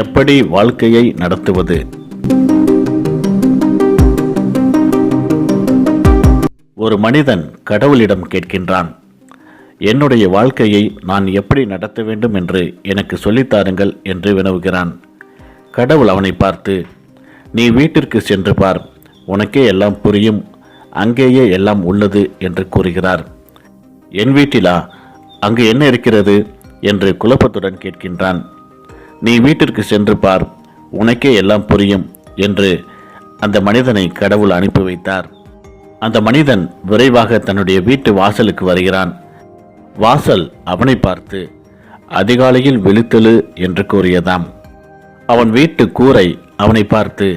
எப்படி வாழ்க்கையை நடத்துவது? ஒரு மனிதன் கடவுளிடம் கேட்கின்றான், என்னுடைய வாழ்க்கையை நான் எப்படி நடத்த வேண்டும் என்று எனக்கு சொல்லித்தாருங்கள் என்று வினவுகிறான். கடவுள் அவனை பார்த்து, நீ வீட்டிற்கு சென்று பார், உனக்கே எல்லாம் புரியும், அங்கேயே எல்லாம் உள்ளது என்று கூறுகிறார். என் வீட்டிலா? அங்கு என்ன இருக்கிறது என்று குழப்பத்துடன் கேட்கின்றான். நீ வீட்டிற்கு சென்று பார், உனக்கே எல்லாம் புரியும் என்று அந்த மனிதனை கடவுள் அனுப்பி வைத்தார். அந்த மனிதன் விரைவாக தன்னுடைய வீட்டு வாசலுக்கு வருகிறான். வாசல் அவனை பார்த்து, அதிகாலையில் விழித்தெழு என்று கூறியதாம். அவன் வீட்டு கூரை அவனை பார்த்து,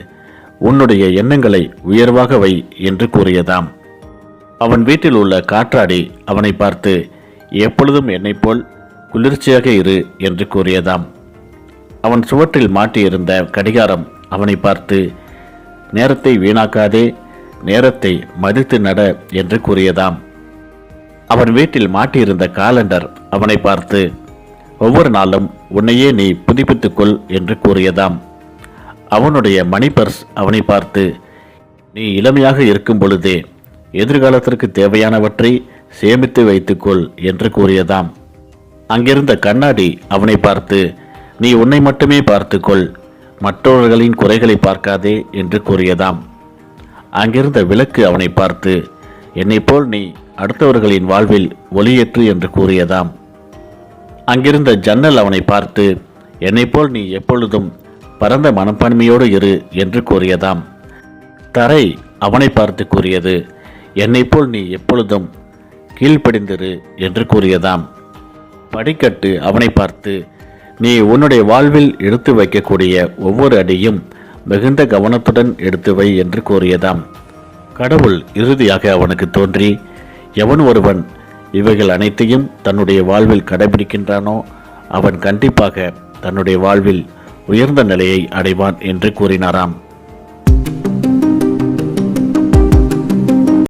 உன்னுடைய எண்ணங்களை உயர்வாக வை என்று கூறியதாம். அவன் வீட்டில் உள்ள காற்றாடி அவனை பார்த்து, எப்பொழுதும் என்னைப் போல் குளிர்ச்சியாக இரு என்று கூறியதாம். அவன் சுவற்றில் மாட்டியிருந்த கடிகாரம் அவனை பார்த்து, நேரத்தை வீணாக்காதே, நேரத்தை மதித்து நட என்று கூறியதாம். அவன் வீட்டில் மாட்டியிருந்த காலண்டர் அவனை பார்த்து, ஒவ்வொரு நாளும் உன்னையே நீ புதுப்பித்துக்கொள் என்று கூறியதாம். அவனுடைய மணி பர்ஸ் அவனை பார்த்து, நீ இளமையாக இருக்கும் பொழுதே எதிர்காலத்திற்கு தேவையானவற்றை சேமித்து வைத்துக்கொள் என்று கூறியதாம். அங்கிருந்த கண்ணாடி அவனை பார்த்து, நீ உன்னை மட்டுமே பார்த்துக்கொள், மற்றவர்களின் குறைகளை பார்க்காதே என்று கூறியதாம். அங்கிருந்த விளக்கு அவனை பார்த்து, என்னை போல் நீ அடுத்தவர்களின் வாழ்வில் ஒளியேற்று என்று கூறியதாம். அங்கிருந்த ஜன்னல் அவனை பார்த்து, என்னை போல் நீ எப்பொழுதும் பரந்த மனப்பான்மையோடு இரு என்று கூறியதாம். தரை அவனை பார்த்து கூறியது, என்னை போல் நீ எப்பொழுதும் கீழ்ப்படிந்திரு என்று கூறியதாம். படிக்கட்டு அவனை பார்த்து, நீ உன்னுடைய வாழ்வில் எடுத்து வைக்கக்கூடிய ஒவ்வொரு அடியும் மிகுந்த கவனத்துடன் எடுத்து வை என்று கூறியதாம். கடவுள் இறுதியாக அவனுக்கு தோன்றி, எவன் ஒருவன் இவைகள் அனைத்தையும் தன்னுடைய வாழ்வில் கடைபிடிக்கின்றானோ அவன் கண்டிப்பாக தன்னுடைய வாழ்வில் உயர்ந்த நிலையை அடைவான் என்று கூறினாராம்.